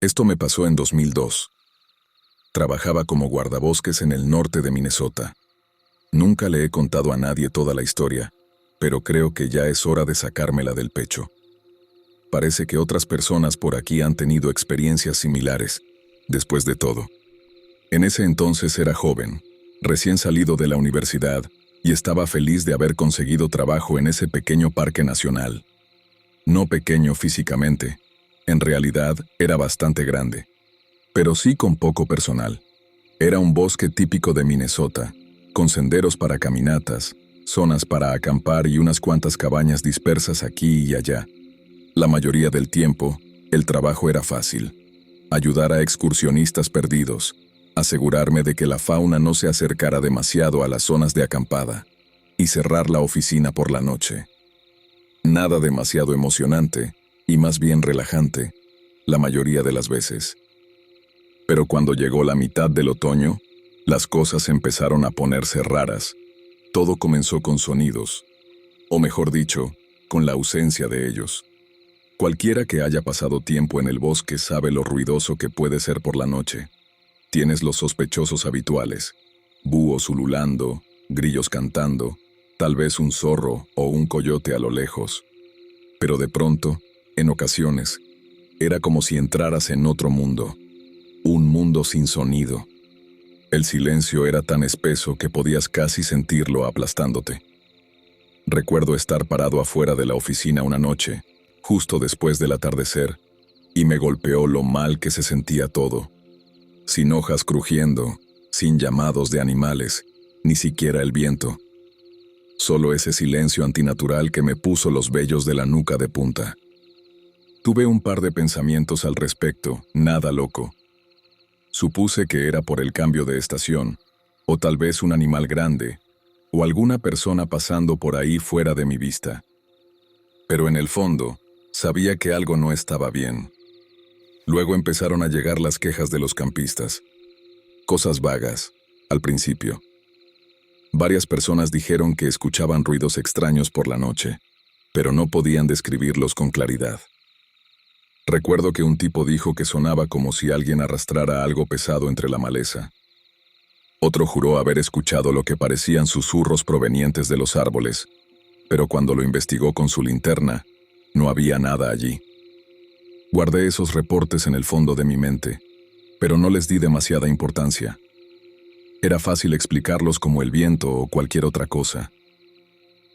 Esto me pasó en 2002. Trabajaba como guardabosques en el norte de Minnesota. Nunca le he contado a nadie toda la historia, pero creo que ya es hora de sacármela del pecho. Parece que otras personas por aquí han tenido experiencias similares, después de todo. En ese entonces era joven, recién salido de la universidad, y estaba feliz de haber conseguido trabajo en ese pequeño parque nacional. No pequeño físicamente, en realidad era bastante grande, pero sí con poco personal. Era un bosque típico de Minnesota, con senderos para caminatas, zonas para acampar y unas cuantas cabañas dispersas aquí y allá. La mayoría del tiempo, el trabajo era fácil. Ayudar a excursionistas perdidos, asegurarme de que la fauna no se acercara demasiado a las zonas de acampada, y cerrar la oficina por la noche. Nada demasiado emocionante, y más bien relajante, la mayoría de las veces. Pero cuando llegó la mitad del otoño, las cosas empezaron a ponerse raras. Todo comenzó con sonidos, o mejor dicho, con la ausencia de ellos. Cualquiera que haya pasado tiempo en el bosque sabe lo ruidoso que puede ser por la noche. Tienes los sospechosos habituales, búhos ululando, grillos cantando, tal vez un zorro o un coyote a lo lejos. Pero de pronto, en ocasiones, era como si entraras en otro mundo, un mundo sin sonido. El silencio era tan espeso que podías casi sentirlo aplastándote. Recuerdo estar parado afuera de la oficina una noche, justo después del atardecer, y me golpeó lo mal que se sentía todo. Sin hojas crujiendo, sin llamados de animales, ni siquiera el viento. Solo ese silencio antinatural que me puso los vellos de la nuca de punta. Tuve un par de pensamientos al respecto, nada loco. Supuse que era por el cambio de estación, o tal vez un animal grande, o alguna persona pasando por ahí fuera de mi vista. Pero en el fondo, sabía que algo no estaba bien. Luego empezaron a llegar las quejas de los campistas. Cosas vagas, al principio. Varias personas dijeron que escuchaban ruidos extraños por la noche, pero no podían describirlos con claridad. Recuerdo que un tipo dijo que sonaba como si alguien arrastrara algo pesado entre la maleza. Otro juró haber escuchado lo que parecían susurros provenientes de los árboles, pero cuando lo investigó con su linterna, no había nada allí. Guardé esos reportes en el fondo de mi mente, pero no les di demasiada importancia. Era fácil explicarlos como el viento o cualquier otra cosa.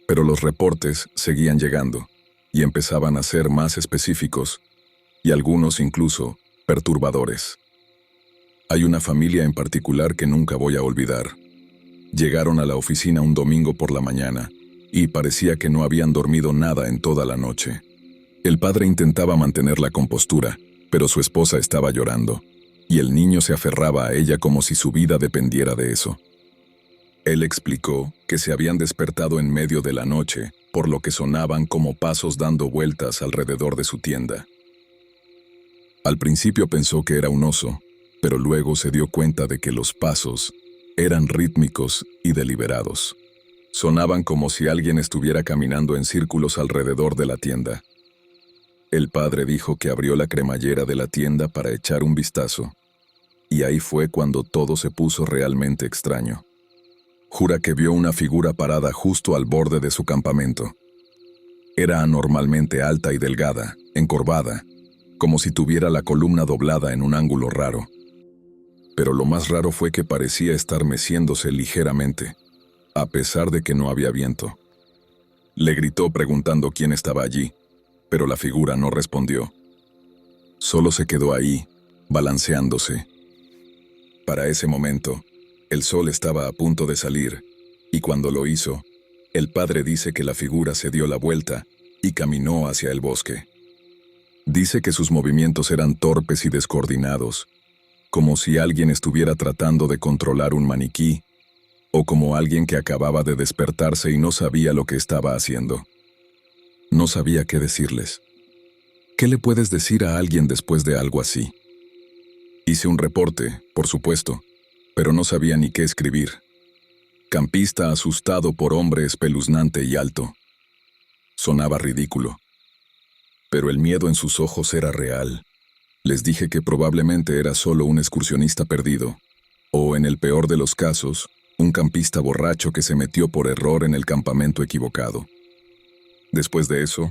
Pero los reportes seguían llegando, y empezaban a ser más específicos, y algunos incluso perturbadores. Hay una familia en particular que nunca voy a olvidar. Llegaron a la oficina un domingo por la mañana, y parecía que no habían dormido nada en toda la noche. El padre intentaba mantener la compostura, pero su esposa estaba llorando, y el niño se aferraba a ella como si su vida dependiera de eso. Él explicó que se habían despertado en medio de la noche, por lo que sonaban como pasos dando vueltas alrededor de su tienda. Al principio pensó que era un oso, pero luego se dio cuenta de que los pasos eran rítmicos y deliberados. Sonaban como si alguien estuviera caminando en círculos alrededor de la tienda. El padre dijo que abrió la cremallera de la tienda para echar un vistazo, y ahí fue cuando todo se puso realmente extraño. Jura que vio una figura parada justo al borde de su campamento. Era anormalmente alta y delgada, encorvada, como si tuviera la columna doblada en un ángulo raro. Pero lo más raro fue que parecía estar meciéndose ligeramente, a pesar de que no había viento. Le gritó preguntando quién estaba allí, pero la figura no respondió. Solo se quedó ahí, balanceándose. Para ese momento, el sol estaba a punto de salir, y cuando lo hizo, el padre dice que la figura se dio la vuelta y caminó hacia el bosque. Dice que sus movimientos eran torpes y descoordinados, como si alguien estuviera tratando de controlar un maniquí, o como alguien que acababa de despertarse y no sabía lo que estaba haciendo. No sabía qué decirles. ¿Qué le puedes decir a alguien después de algo así? Hice un reporte, por supuesto, pero no sabía ni qué escribir. Campista asustado por hombre espeluznante y alto. Sonaba ridículo. Pero el miedo en sus ojos era real. Les dije que probablemente era solo un excursionista perdido, o en el peor de los casos, un campista borracho que se metió por error en el campamento equivocado. Después de eso,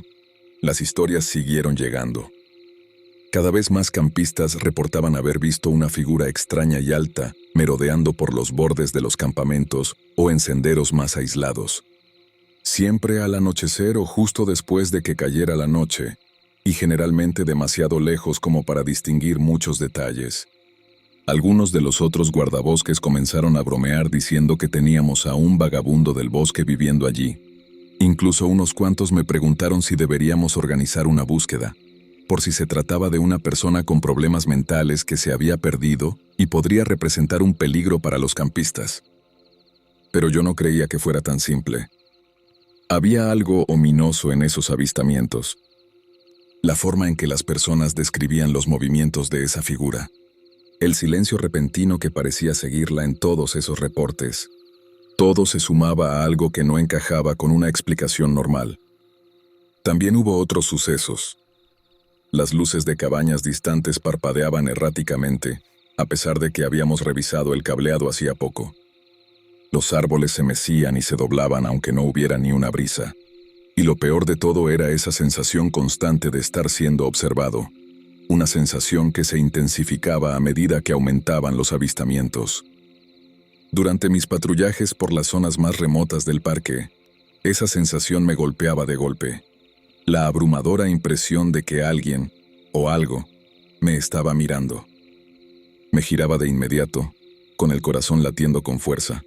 las historias siguieron llegando. Cada vez más campistas reportaban haber visto una figura extraña y alta merodeando por los bordes de los campamentos o en senderos más aislados. Siempre al anochecer o justo después de que cayera la noche, y generalmente demasiado lejos como para distinguir muchos detalles. Algunos de los otros guardabosques comenzaron a bromear diciendo que teníamos a un vagabundo del bosque viviendo allí. Incluso unos cuantos me preguntaron si deberíamos organizar una búsqueda, por si se trataba de una persona con problemas mentales que se había perdido y podría representar un peligro para los campistas. Pero yo no creía que fuera tan simple. Había algo ominoso en esos avistamientos. La forma en que las personas describían los movimientos de esa figura. El silencio repentino que parecía seguirla en todos esos reportes. Todo se sumaba a algo que no encajaba con una explicación normal. También hubo otros sucesos. Las luces de cabañas distantes parpadeaban erráticamente, a pesar de que habíamos revisado el cableado hacía poco. Los árboles se mecían y se doblaban aunque no hubiera ni una brisa. Y lo peor de todo era esa sensación constante de estar siendo observado. Una sensación que se intensificaba a medida que aumentaban los avistamientos. Durante mis patrullajes por las zonas más remotas del parque, esa sensación me golpeaba de golpe. La abrumadora impresión de que alguien, o algo, me estaba mirando. Me giraba de inmediato, con el corazón latiendo con fuerza.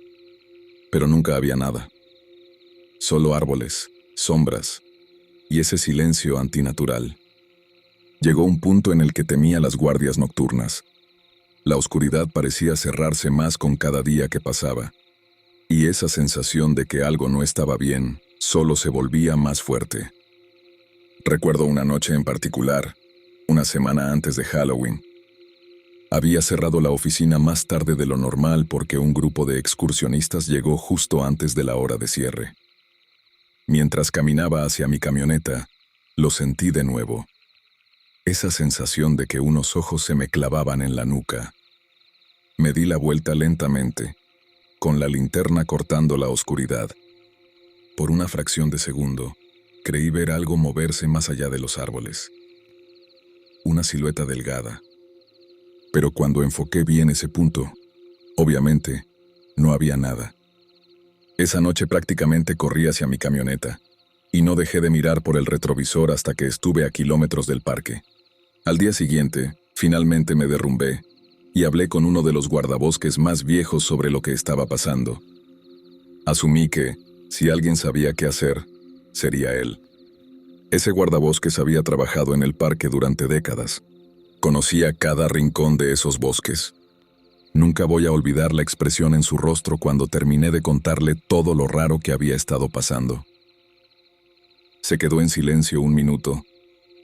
Pero nunca había nada. Solo árboles, sombras, y ese silencio antinatural. Llegó un punto en el que temía las guardias nocturnas. La oscuridad parecía cerrarse más con cada día que pasaba, y esa sensación de que algo no estaba bien solo se volvía más fuerte. Recuerdo una noche en particular, una semana antes de Halloween. Había cerrado la oficina más tarde de lo normal porque un grupo de excursionistas llegó justo antes de la hora de cierre. Mientras caminaba hacia mi camioneta, lo sentí de nuevo. Esa sensación de que unos ojos se me clavaban en la nuca. Me di la vuelta lentamente, con la linterna cortando la oscuridad. Por una fracción de segundo, creí ver algo moverse más allá de los árboles. Una silueta delgada. Pero cuando enfoqué bien ese punto, obviamente, no había nada. Esa noche prácticamente corrí hacia mi camioneta, y no dejé de mirar por el retrovisor hasta que estuve a kilómetros del parque. Al día siguiente, finalmente me derrumbé, y hablé con uno de los guardabosques más viejos sobre lo que estaba pasando. Asumí que, si alguien sabía qué hacer, sería él. Ese guardabosques había trabajado en el parque durante décadas. Conocía cada rincón de esos bosques. Nunca voy a olvidar la expresión en su rostro cuando terminé de contarle todo lo raro que había estado pasando. Se quedó en silencio un minuto,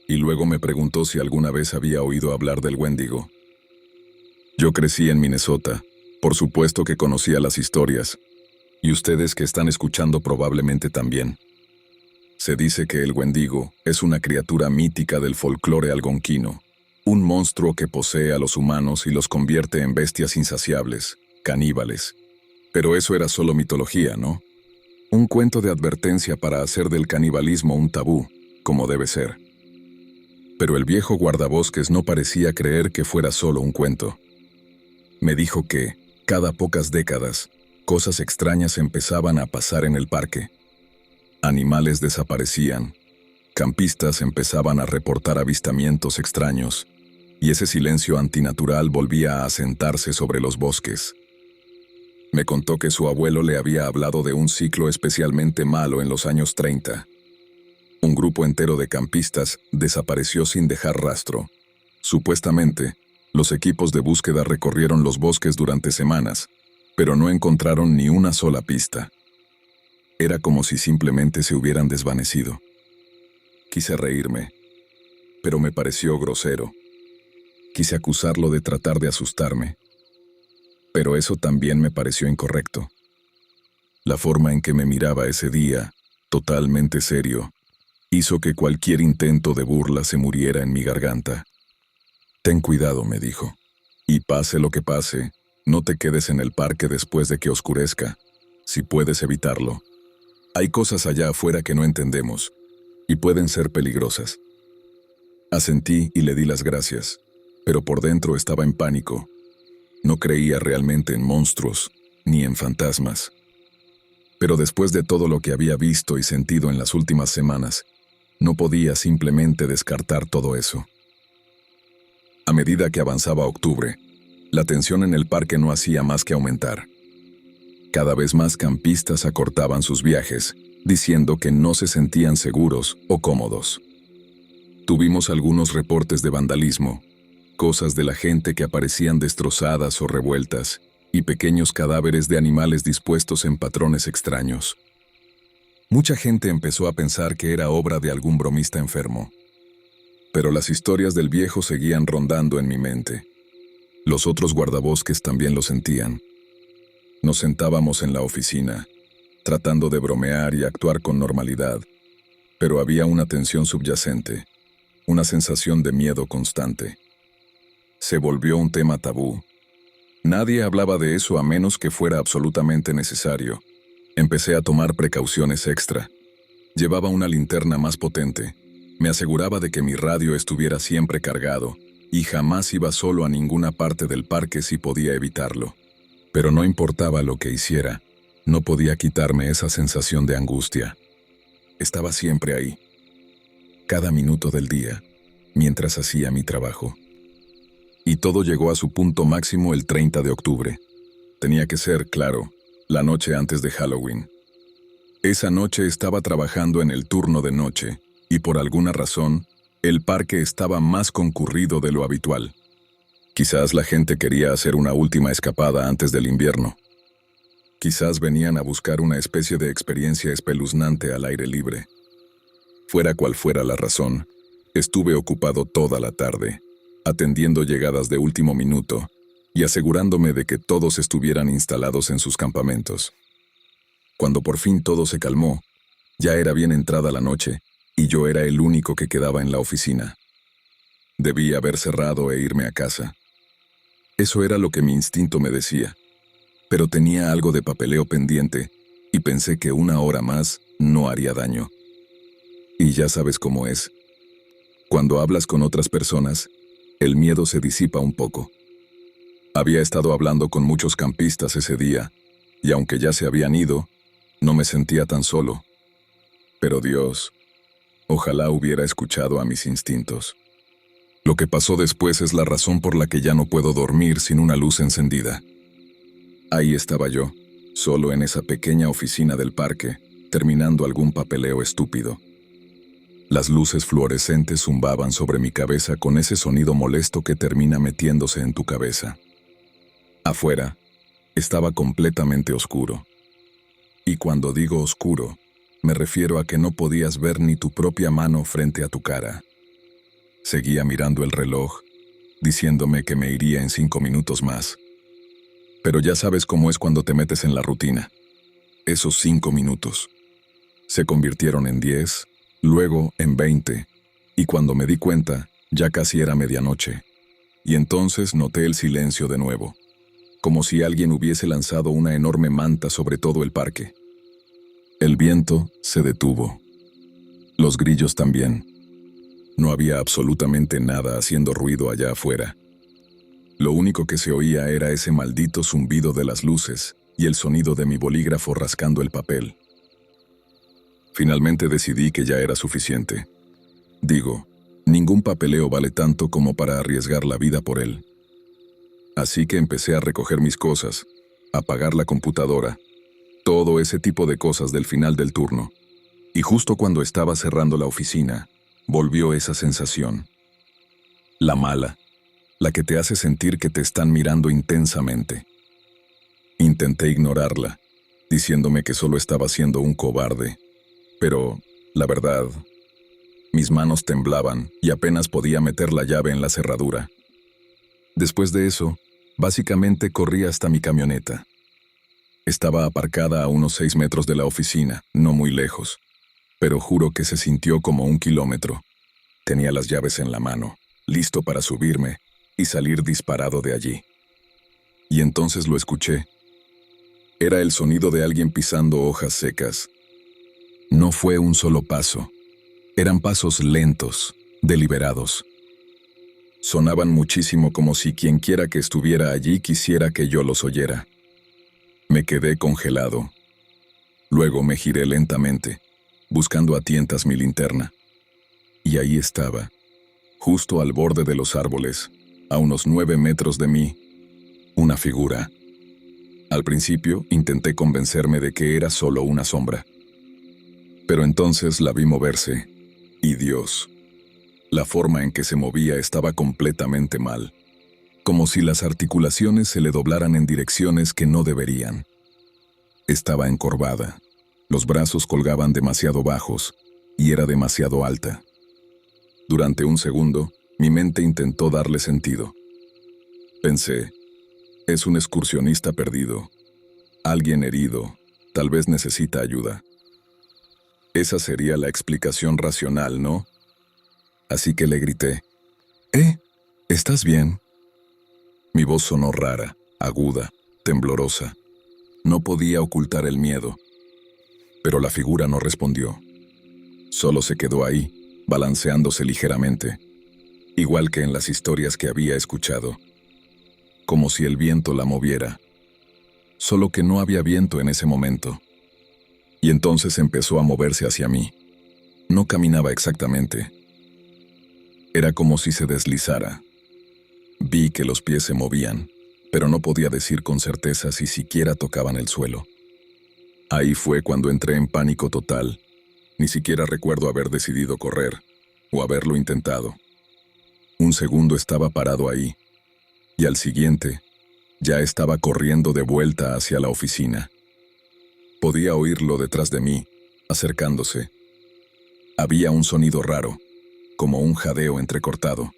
y luego me preguntó si alguna vez había oído hablar del Wendigo. Yo crecí en Minnesota, por supuesto que conocía las historias, y ustedes que están escuchando probablemente también. Se dice que el Wendigo es una criatura mítica del folclore algonquino, un monstruo que posee a los humanos y los convierte en bestias insaciables, caníbales. Pero eso era solo mitología, ¿no? Un cuento de advertencia para hacer del canibalismo un tabú, como debe ser. Pero el viejo guardabosques no parecía creer que fuera solo un cuento. Me dijo que, cada pocas décadas, cosas extrañas empezaban a pasar en el parque. Animales desaparecían, campistas empezaban a reportar avistamientos extraños, y ese silencio antinatural volvía a asentarse sobre los bosques. Me contó que su abuelo le había hablado de un ciclo especialmente malo en los años 30. Un grupo entero de campistas desapareció sin dejar rastro. Supuestamente, los equipos de búsqueda recorrieron los bosques durante semanas, pero no encontraron ni una sola pista. Era como si simplemente se hubieran desvanecido. Quise reírme, pero me pareció grosero. Quise acusarlo de tratar de asustarme, pero eso también me pareció incorrecto. La forma en que me miraba ese día, totalmente serio, hizo que cualquier intento de burla se muriera en mi garganta. Ten cuidado, me dijo. Y pase lo que pase, no te quedes en el parque después de que oscurezca, si puedes evitarlo. Hay cosas allá afuera que no entendemos, y pueden ser peligrosas. Asentí y le di las gracias, pero por dentro estaba en pánico. No creía realmente en monstruos, ni en fantasmas. Pero después de todo lo que había visto y sentido en las últimas semanas, no podía simplemente descartar todo eso. A medida que avanzaba octubre, la tensión en el parque no hacía más que aumentar. Cada vez más campistas acortaban sus viajes, diciendo que no se sentían seguros o cómodos. Tuvimos algunos reportes de vandalismo, cosas de la gente que aparecían destrozadas o revueltas, y pequeños cadáveres de animales dispuestos en patrones extraños. Mucha gente empezó a pensar que era obra de algún bromista enfermo. Pero las historias del viejo seguían rondando en mi mente. Los otros guardabosques también lo sentían. Nos sentábamos en la oficina, tratando de bromear y actuar con normalidad, pero había una tensión subyacente, una sensación de miedo constante. Se volvió un tema tabú. Nadie hablaba de eso a menos que fuera absolutamente necesario. Empecé a tomar precauciones extra. Llevaba una linterna más potente. Me aseguraba de que mi radio estuviera siempre cargado y jamás iba solo a ninguna parte del parque si podía evitarlo. Pero no importaba lo que hiciera, no podía quitarme esa sensación de angustia. Estaba siempre ahí, cada minuto del día, mientras hacía mi trabajo. Y todo llegó a su punto máximo el 30 de octubre. Tenía que ser, claro, la noche antes de Halloween. Esa noche estaba trabajando en el turno de noche, y por alguna razón, el parque estaba más concurrido de lo habitual. Quizás la gente quería hacer una última escapada antes del invierno. Quizás venían a buscar una especie de experiencia espeluznante al aire libre. Fuera cual fuera la razón, estuve ocupado toda la tarde, atendiendo llegadas de último minuto y asegurándome de que todos estuvieran instalados en sus campamentos. Cuando por fin todo se calmó, ya era bien entrada la noche y yo era el único que quedaba en la oficina. Debí haber cerrado e irme a casa. Eso era lo que mi instinto me decía, pero tenía algo de papeleo pendiente y pensé que una hora más no haría daño. Y ya sabes cómo es. Cuando hablas con otras personas, el miedo se disipa un poco. Había estado hablando con muchos campistas ese día, y aunque ya se habían ido, no me sentía tan solo. Pero Dios, ojalá hubiera escuchado a mis instintos. Lo que pasó después es la razón por la que ya no puedo dormir sin una luz encendida. Ahí estaba yo, solo en esa pequeña oficina del parque, terminando algún papeleo estúpido. Las luces fluorescentes zumbaban sobre mi cabeza con ese sonido molesto que termina metiéndose en tu cabeza. Afuera, estaba completamente oscuro. Y cuando digo oscuro, me refiero a que no podías ver ni tu propia mano frente a tu cara. Seguía mirando el reloj, diciéndome que me iría en 5 minutos más. Pero ya sabes cómo es cuando te metes en la rutina. Esos 5 minutos se convirtieron en 10, luego en 20, y cuando me di cuenta, ya casi era medianoche. Y entonces noté el silencio de nuevo, como si alguien hubiese lanzado una enorme manta sobre todo el parque. El viento se detuvo. Los grillos también. No había absolutamente nada haciendo ruido allá afuera. Lo único que se oía era ese maldito zumbido de las luces y el sonido de mi bolígrafo rascando el papel. Finalmente decidí que ya era suficiente. Digo, ningún papeleo vale tanto como para arriesgar la vida por él. Así que empecé a recoger mis cosas, a apagar la computadora, todo ese tipo de cosas del final del turno. Y justo cuando estaba cerrando la oficina, volvió esa sensación. La mala, la que te hace sentir que te están mirando intensamente. Intenté ignorarla, diciéndome que solo estaba siendo un cobarde. Pero, la verdad, mis manos temblaban y apenas podía meter la llave en la cerradura. Después de eso, básicamente corrí hasta mi camioneta. Estaba aparcada a unos 6 metros de la oficina, no muy lejos, pero juro que se sintió como 1 kilómetro. Tenía las llaves en la mano, listo para subirme, y salir disparado de allí. Y entonces lo escuché. Era el sonido de alguien pisando hojas secas. No fue un solo paso. Eran pasos lentos, deliberados. Sonaban muchísimo como si quienquiera que estuviera allí quisiera que yo los oyera. Me quedé congelado. Luego me giré lentamente, buscando a tientas mi linterna. Y ahí estaba, justo al borde de los árboles, a unos 9 metros de mí, una figura. Al principio intenté convencerme de que era solo una sombra. Pero entonces la vi moverse, y Dios, la forma en que se movía estaba completamente mal, como si las articulaciones se le doblaran en direcciones que no deberían. Estaba encorvada, los brazos colgaban demasiado bajos, y era demasiado alta. Durante un segundo, mi mente intentó darle sentido. Pensé, es un excursionista perdido, alguien herido, tal vez necesita ayuda. Esa sería la explicación racional, ¿no? Así que le grité, ¿estás bien? Mi voz sonó rara, aguda, temblorosa. No podía ocultar el miedo. Pero la figura no respondió. Solo se quedó ahí, balanceándose ligeramente, igual que en las historias que había escuchado. Como si el viento la moviera. Solo que no había viento en ese momento. Y entonces empezó a moverse hacia mí. No caminaba exactamente. Era como si se deslizara. Vi que los pies se movían, pero no podía decir con certeza si siquiera tocaban el suelo. Ahí fue cuando entré en pánico total. Ni siquiera recuerdo haber decidido correr, o haberlo intentado. Un segundo estaba parado ahí, y al siguiente, ya estaba corriendo de vuelta hacia la oficina. Podía oírlo detrás de mí, acercándose. Había un sonido raro, como un jadeo entrecortado,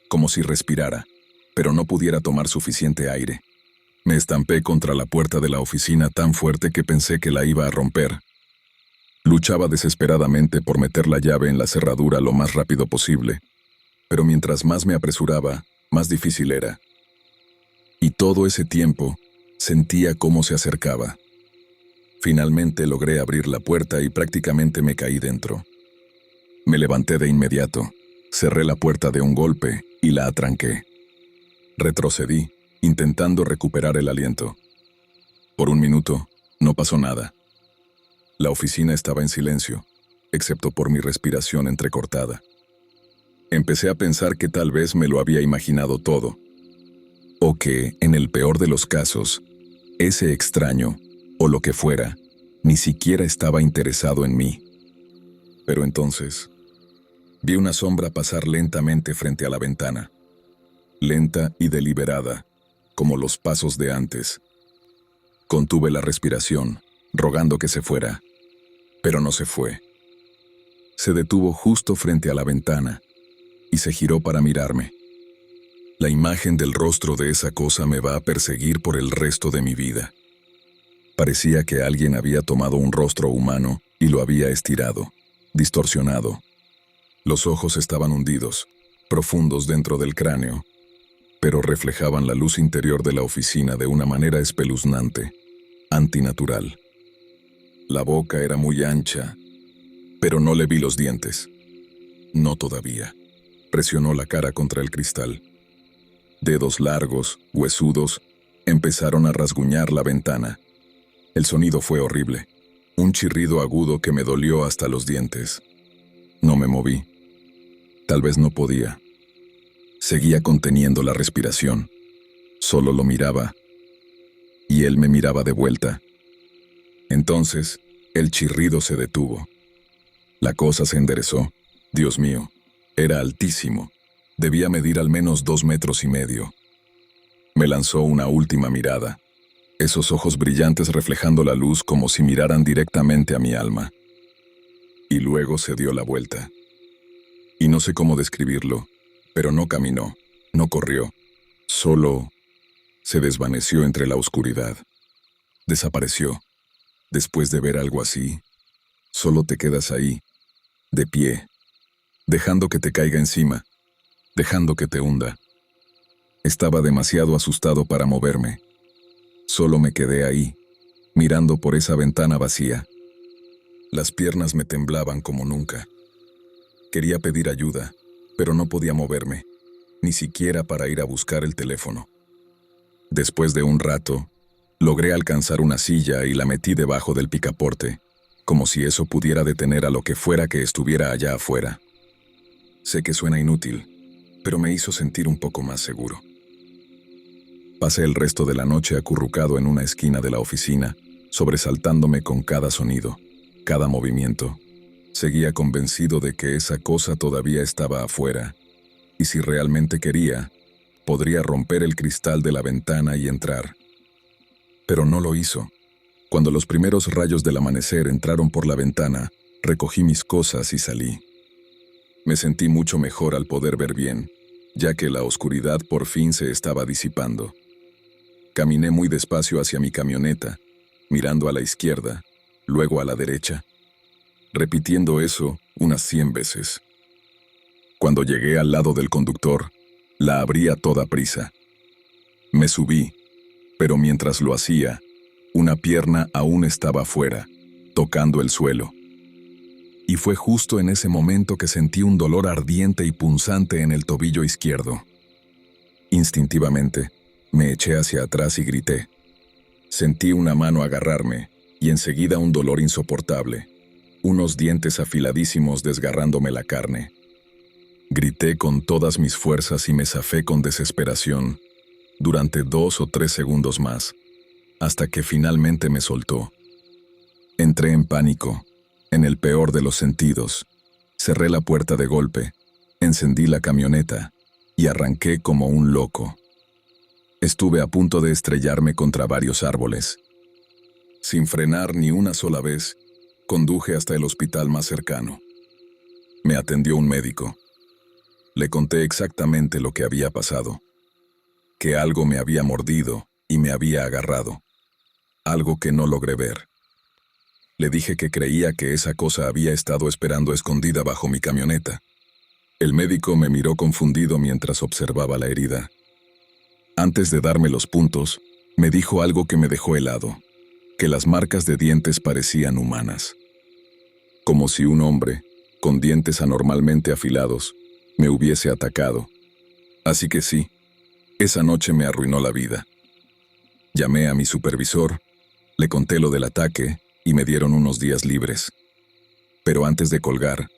como si respirara, pero no pudiera tomar suficiente aire. Me estampé contra la puerta de la oficina tan fuerte que pensé que la iba a romper. Luchaba desesperadamente por meter la llave en la cerradura lo más rápido posible, pero mientras más me apresuraba, más difícil era. Y todo ese tiempo, sentía cómo se acercaba. Finalmente logré abrir la puerta y prácticamente me caí dentro. Me levanté de inmediato, cerré la puerta de un golpe y la atranqué. Retrocedí, intentando recuperar el aliento. Por un minuto, no pasó nada. La oficina estaba en silencio, excepto por mi respiración entrecortada. Empecé a pensar que tal vez me lo había imaginado todo, o que, en el peor de los casos, ese extraño, o lo que fuera, ni siquiera estaba interesado en mí. Pero entonces, vi una sombra pasar lentamente frente a la ventana. Lenta y deliberada, como los pasos de antes. Contuve la respiración, rogando que se fuera, pero no se fue. Se detuvo justo frente a la ventana y se giró para mirarme. La imagen del rostro de esa cosa me va a perseguir por el resto de mi vida. Parecía que alguien había tomado un rostro humano y lo había estirado, distorsionado. Los ojos estaban hundidos, profundos dentro del cráneo, pero reflejaban la luz interior de la oficina de una manera espeluznante, antinatural. La boca era muy ancha, pero no le vi los dientes. No todavía. Presionó la cara contra el cristal. Dedos largos, huesudos, empezaron a rasguñar la ventana. El sonido fue horrible, un chirrido agudo que me dolió hasta los dientes. No me moví. Tal vez no podía. Seguía conteniendo la respiración. Solo lo miraba. Y él me miraba de vuelta. Entonces, el chirrido se detuvo. La cosa se enderezó. Dios mío, era altísimo. Debía medir al menos 2,5 metros. Me lanzó una última mirada. Esos ojos brillantes reflejando la luz como si miraran directamente a mi alma. Y luego se dio la vuelta. Y no sé cómo describirlo, pero no caminó, no corrió. Solo se desvaneció entre la oscuridad. Desapareció. Después de ver algo así, solo te quedas ahí, de pie, dejando que te caiga encima, dejando que te hunda. Estaba demasiado asustado para moverme. Solo me quedé ahí, mirando por esa ventana vacía. Las piernas me temblaban como nunca. Quería pedir ayuda, pero no podía moverme, ni siquiera para ir a buscar el teléfono. Después de un rato, logré alcanzar una silla y la metí debajo del picaporte, como si eso pudiera detener a lo que fuera que estuviera allá afuera. Sé que suena inútil, pero me hizo sentir un poco más seguro. Pasé el resto de la noche acurrucado en una esquina de la oficina, sobresaltándome con cada sonido, cada movimiento. Seguía convencido de que esa cosa todavía estaba afuera, y si realmente quería, podría romper el cristal de la ventana y entrar. Pero no lo hizo. Cuando los primeros rayos del amanecer entraron por la ventana, recogí mis cosas y salí. Me sentí mucho mejor al poder ver bien, ya que la oscuridad por fin se estaba disipando. Caminé muy despacio hacia mi camioneta, mirando a la izquierda, luego a la derecha, repitiendo eso unas 100 veces. Cuando llegué al lado del conductor, la abrí a toda prisa. Me subí, pero mientras lo hacía, una pierna aún estaba afuera, tocando el suelo. Y fue justo en ese momento que sentí un dolor ardiente y punzante en el tobillo izquierdo. Instintivamente, me eché hacia atrás y grité. Sentí una mano agarrarme, y enseguida un dolor insoportable, unos dientes afiladísimos desgarrándome la carne. Grité con todas mis fuerzas y me zafé con desesperación, durante 2 o 3 segundos más, hasta que finalmente me soltó. Entré en pánico, en el peor de los sentidos. Cerré la puerta de golpe, encendí la camioneta y arranqué como un loco. Estuve a punto de estrellarme contra varios árboles. Sin frenar ni una sola vez, conduje hasta el hospital más cercano. Me atendió un médico. Le conté exactamente lo que había pasado. Que algo me había mordido y me había agarrado. Algo que no logré ver. Le dije que creía que esa cosa había estado esperando escondida bajo mi camioneta. El médico me miró confundido mientras observaba la herida. Antes de darme los puntos, me dijo algo que me dejó helado, que las marcas de dientes parecían humanas. Como si un hombre, con dientes anormalmente afilados, me hubiese atacado. Así que sí, esa noche me arruinó la vida. Llamé a mi supervisor, le conté lo del ataque y me dieron unos días libres. Pero antes de colgar,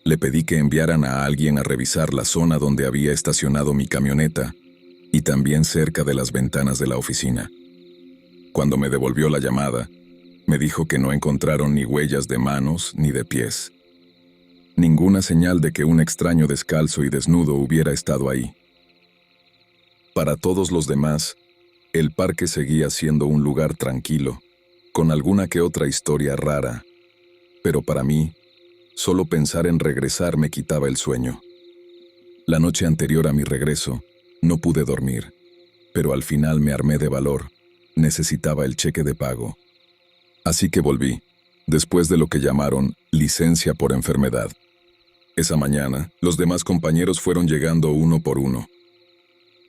le pedí que enviaran a alguien a revisar la zona donde había estacionado mi camioneta y también cerca de las ventanas de la oficina. Cuando me devolvió la llamada, me dijo que no encontraron ni huellas de manos ni de pies. Ninguna señal de que un extraño descalzo y desnudo hubiera estado ahí. Para todos los demás, el parque seguía siendo un lugar tranquilo, con alguna que otra historia rara, pero para mí, solo pensar en regresar me quitaba el sueño. La noche anterior a mi regreso, no pude dormir, pero al final me armé de valor. Necesitaba el cheque de pago. Así que volví, después de lo que llamaron licencia por enfermedad. Esa mañana, los demás compañeros fueron llegando uno por uno.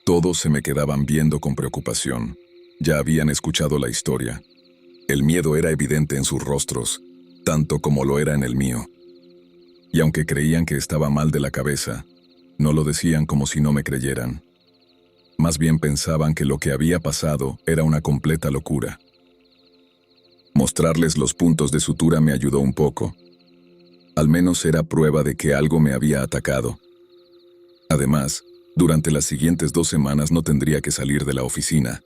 Todos se me quedaban viendo con preocupación. Ya habían escuchado la historia. El miedo era evidente en sus rostros, tanto como lo era en el mío. Y aunque creían que estaba mal de la cabeza, no lo decían como si no me creyeran. Más bien pensaban que lo que había pasado era una completa locura. Mostrarles los puntos de sutura me ayudó un poco. Al menos era prueba de que algo me había atacado. Además, durante las siguientes 2 semanas no tendría que salir de la oficina.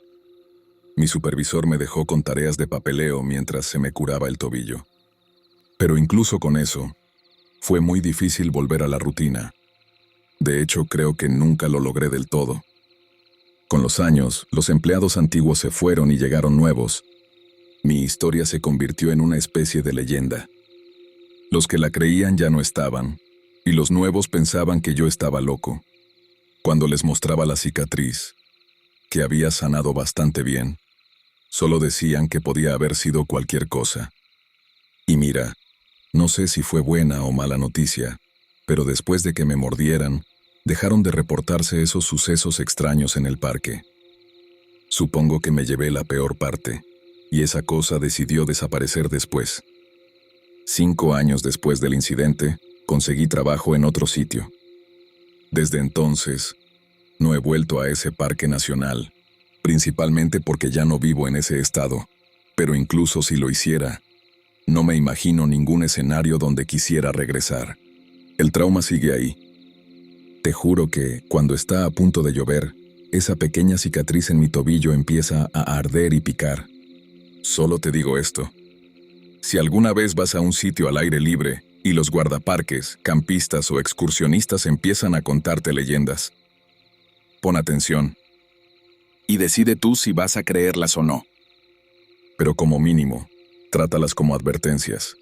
Mi supervisor me dejó con tareas de papeleo mientras se me curaba el tobillo. Pero incluso con eso, fue muy difícil volver a la rutina. De hecho, creo que nunca lo logré del todo. Con los años, los empleados antiguos se fueron y llegaron nuevos. Mi historia se convirtió en una especie de leyenda. Los que la creían ya no estaban, y los nuevos pensaban que yo estaba loco. Cuando les mostraba la cicatriz, que había sanado bastante bien, solo decían que podía haber sido cualquier cosa. Y mira, no sé si fue buena o mala noticia, pero después de que me mordieran, dejaron de reportarse esos sucesos extraños en el parque. Supongo que me llevé la peor parte, y esa cosa decidió desaparecer después. 5 años después del incidente, conseguí trabajo en otro sitio. Desde entonces, no he vuelto a ese parque nacional, principalmente porque ya no vivo en ese estado, pero incluso si lo hiciera, no me imagino ningún escenario donde quisiera regresar. El trauma sigue ahí. Te juro que, cuando está a punto de llover, esa pequeña cicatriz en mi tobillo empieza a arder y picar. Solo te digo esto. Si alguna vez vas a un sitio al aire libre y los guardaparques, campistas o excursionistas empiezan a contarte leyendas, pon atención y decide tú si vas a creerlas o no. Pero como mínimo, trátalas como advertencias.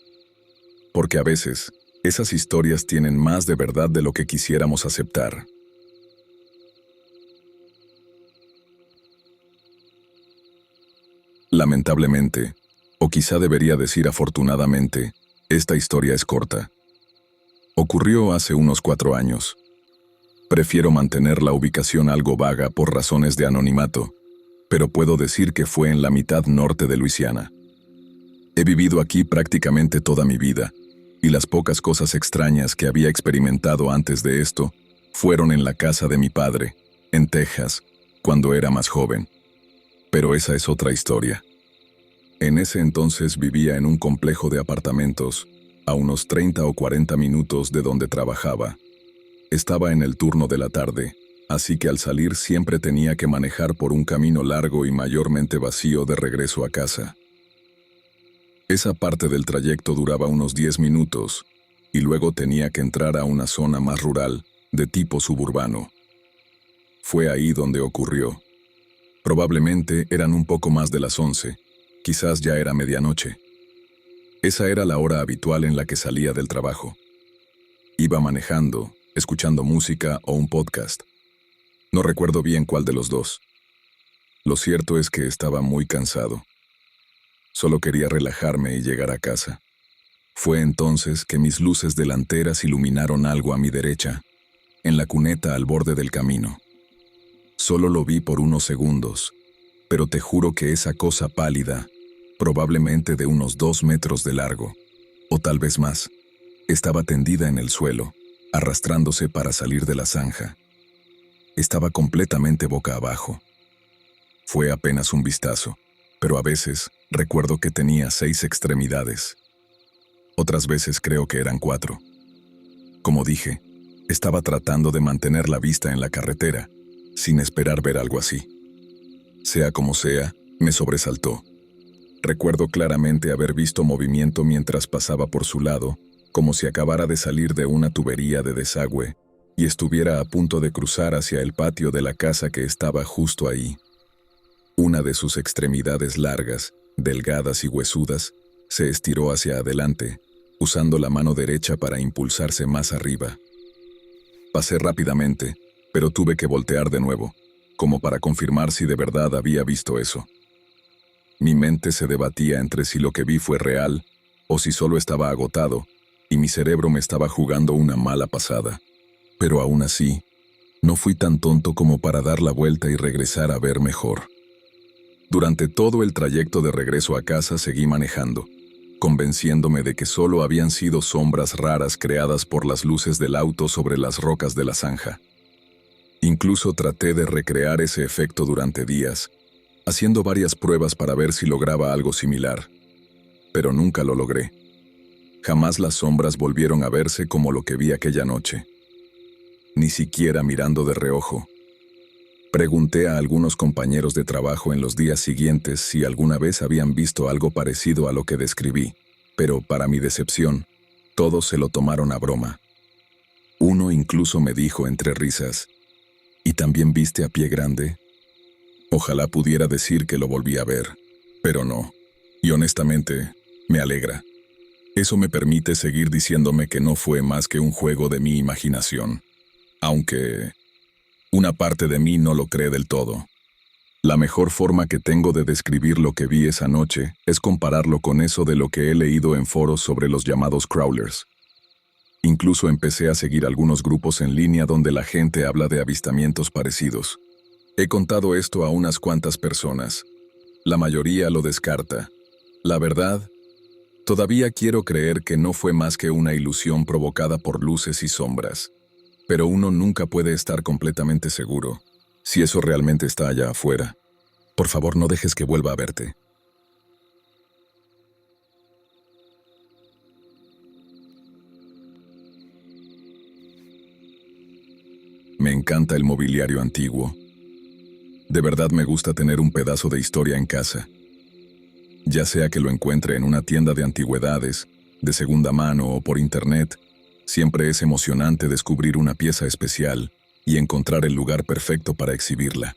Porque a veces, esas historias tienen más de verdad de lo que quisiéramos aceptar. Lamentablemente, o quizá debería decir afortunadamente, esta historia es corta. Ocurrió hace unos 4 años. Prefiero mantener la ubicación algo vaga por razones de anonimato, pero puedo decir que fue en la mitad norte de Luisiana. He vivido aquí prácticamente toda mi vida, y las pocas cosas extrañas que había experimentado antes de esto fueron en la casa de mi padre, en Texas, cuando era más joven. Pero esa es otra historia. En ese entonces vivía en un complejo de apartamentos, a unos 30 o 40 minutos de donde trabajaba. Estaba en el turno de la tarde, así que al salir siempre tenía que manejar por un camino largo y mayormente vacío de regreso a casa. Esa parte del trayecto duraba unos 10 minutos, y luego tenía que entrar a una zona más rural, de tipo suburbano. Fue ahí donde ocurrió. Probablemente eran un poco más de las 11, quizás ya era medianoche. Esa era la hora habitual en la que salía del trabajo. Iba manejando, escuchando música o un podcast. No recuerdo bien cuál de los dos. Lo cierto es que estaba muy cansado. Solo quería relajarme y llegar a casa. Fue entonces que mis luces delanteras iluminaron algo a mi derecha, en la cuneta al borde del camino. Solo lo vi por unos segundos, pero te juro que esa cosa pálida, probablemente de unos 2 metros de largo, o tal vez más, estaba tendida en el suelo, arrastrándose para salir de la zanja. Estaba completamente boca abajo. Fue apenas un vistazo, pero a veces recuerdo que tenía 6 extremidades. Otras veces creo que eran 4. Como dije, estaba tratando de mantener la vista en la carretera, sin esperar ver algo así. Sea como sea, me sobresaltó. Recuerdo claramente haber visto movimiento mientras pasaba por su lado, como si acabara de salir de una tubería de desagüe y estuviera a punto de cruzar hacia el patio de la casa que estaba justo ahí. Una de sus extremidades largas, delgadas y huesudas, se estiró hacia adelante, usando la mano derecha para impulsarse más arriba. Pasé rápidamente, pero tuve que voltear de nuevo, como para confirmar si de verdad había visto eso. Mi mente se debatía entre si lo que vi fue real o si solo estaba agotado, y mi cerebro me estaba jugando una mala pasada. Pero aún así, no fui tan tonto como para dar la vuelta y regresar a ver mejor. Durante todo el trayecto de regreso a casa seguí manejando, convenciéndome de que solo habían sido sombras raras creadas por las luces del auto sobre las rocas de la zanja. Incluso traté de recrear ese efecto durante días, haciendo varias pruebas para ver si lograba algo similar, pero nunca lo logré. Jamás las sombras volvieron a verse como lo que vi aquella noche. Ni siquiera mirando de reojo. Pregunté a algunos compañeros de trabajo en los días siguientes si alguna vez habían visto algo parecido a lo que describí, pero para mi decepción, todos se lo tomaron a broma. Uno incluso me dijo entre risas, ¿y también viste a Pie Grande? Ojalá pudiera decir que lo volví a ver, pero no. Y honestamente, me alegra. Eso me permite seguir diciéndome que no fue más que un juego de mi imaginación. Aunque una parte de mí no lo cree del todo. La mejor forma que tengo de describir lo que vi esa noche es compararlo con eso de lo que he leído en foros sobre los llamados crawlers. Incluso empecé a seguir algunos grupos en línea donde la gente habla de avistamientos parecidos. He contado esto a unas cuantas personas. La mayoría lo descarta. La verdad, todavía quiero creer que no fue más que una ilusión provocada por luces y sombras. Pero uno nunca puede estar completamente seguro si eso realmente está allá afuera. Por favor, no dejes que vuelva a verte. Me encanta el mobiliario antiguo. De verdad me gusta tener un pedazo de historia en casa. Ya sea que lo encuentre en una tienda de antigüedades, de segunda mano o por internet, siempre es emocionante descubrir una pieza especial y encontrar el lugar perfecto para exhibirla.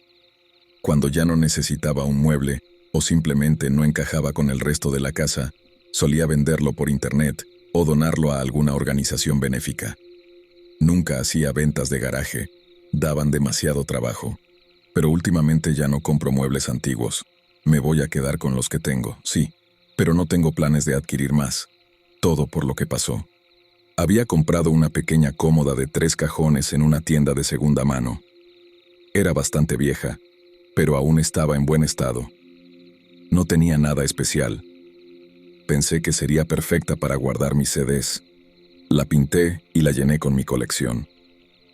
Cuando ya no necesitaba un mueble o simplemente no encajaba con el resto de la casa, solía venderlo por internet o donarlo a alguna organización benéfica. Nunca hacía ventas de garaje, daban demasiado trabajo. Pero últimamente ya no compro muebles antiguos. Me voy a quedar con los que tengo, sí, pero no tengo planes de adquirir más. Todo por lo que pasó. Había comprado una pequeña cómoda de 3 cajones en una tienda de segunda mano. Era bastante vieja, pero aún estaba en buen estado. No tenía nada especial. Pensé que sería perfecta para guardar mis CDs. La pinté y la llené con mi colección.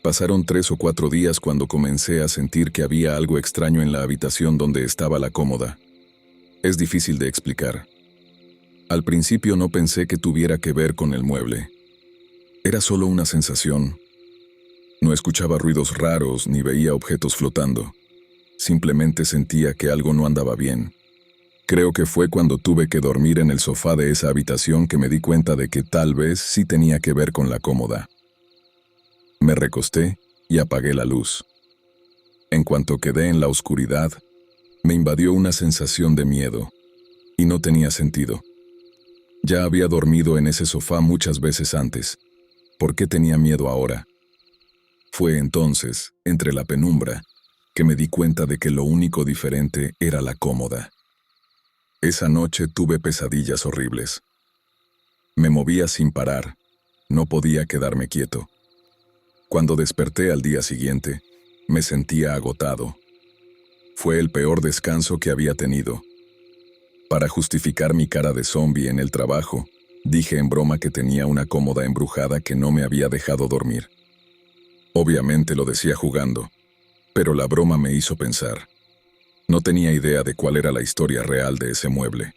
Pasaron 3 o 4 días cuando comencé a sentir que había algo extraño en la habitación donde estaba la cómoda. Es difícil de explicar. Al principio no pensé que tuviera que ver con el mueble. Era solo una sensación. No escuchaba ruidos raros ni veía objetos flotando. Simplemente sentía que algo no andaba bien. Creo que fue cuando tuve que dormir en el sofá de esa habitación que me di cuenta de que tal vez sí tenía que ver con la cómoda. Me recosté y apagué la luz. En cuanto quedé en la oscuridad, me invadió una sensación de miedo, y no tenía sentido. Ya había dormido en ese sofá muchas veces antes. ¿Por qué tenía miedo ahora? Fue entonces, entre la penumbra, que me di cuenta de que lo único diferente era la cómoda. Esa noche tuve pesadillas horribles. Me movía sin parar, no podía quedarme quieto. Cuando desperté al día siguiente, me sentía agotado. Fue el peor descanso que había tenido. Para justificar mi cara de zombie en el trabajo, dije en broma que tenía una cómoda embrujada que no me había dejado dormir. Obviamente lo decía jugando, pero la broma me hizo pensar. No tenía idea de cuál era la historia real de ese mueble.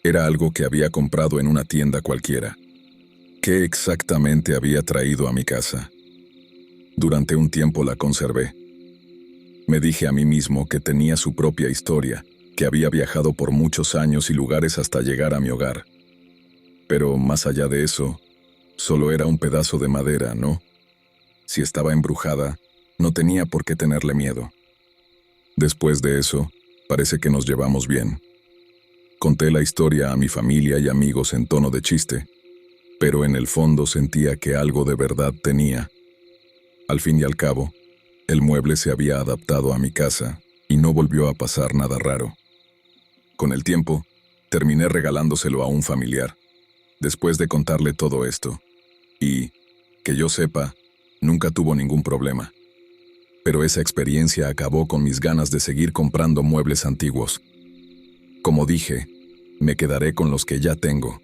Era algo que había comprado en una tienda cualquiera. ¿Qué exactamente había traído a mi casa? Durante un tiempo la conservé. Me dije a mí mismo que tenía su propia historia, que había viajado por muchos años y lugares hasta llegar a mi hogar. Pero más allá de eso, solo era un pedazo de madera, ¿no? Si estaba embrujada, no tenía por qué tenerle miedo. Después de eso, parece que nos llevamos bien. Conté la historia a mi familia y amigos en tono de chiste, pero en el fondo sentía que algo de verdad tenía. Al fin y al cabo, el mueble se había adaptado a mi casa y no volvió a pasar nada raro. Con el tiempo, terminé regalándoselo a un familiar, después de contarle todo esto, y, que yo sepa, nunca tuvo ningún problema. Pero esa experiencia acabó con mis ganas de seguir comprando muebles antiguos. Como dije, me quedaré con los que ya tengo,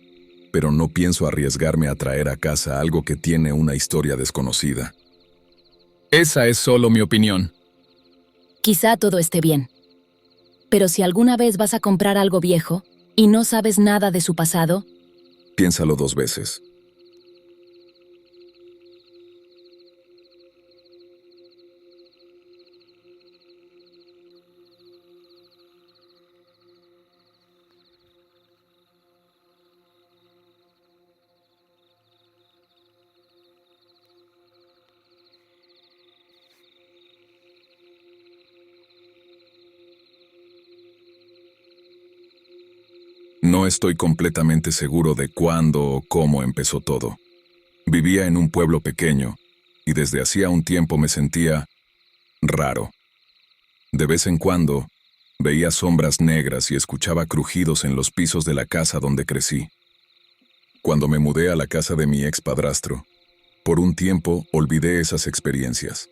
pero no pienso arriesgarme a traer a casa algo que tiene una historia desconocida. Esa es solo mi opinión. Quizá todo esté bien. Pero si alguna vez vas a comprar algo viejo y no sabes nada de su pasado, Piénsalo 2 veces. No estoy completamente seguro de cuándo o cómo empezó todo. Vivía en un pueblo pequeño, y desde hacía un tiempo me sentía raro. De vez en cuando, veía sombras negras y escuchaba crujidos en los pisos de la casa donde crecí. Cuando me mudé a la casa de mi ex padrastro, Por un tiempo olvidé esas experiencias.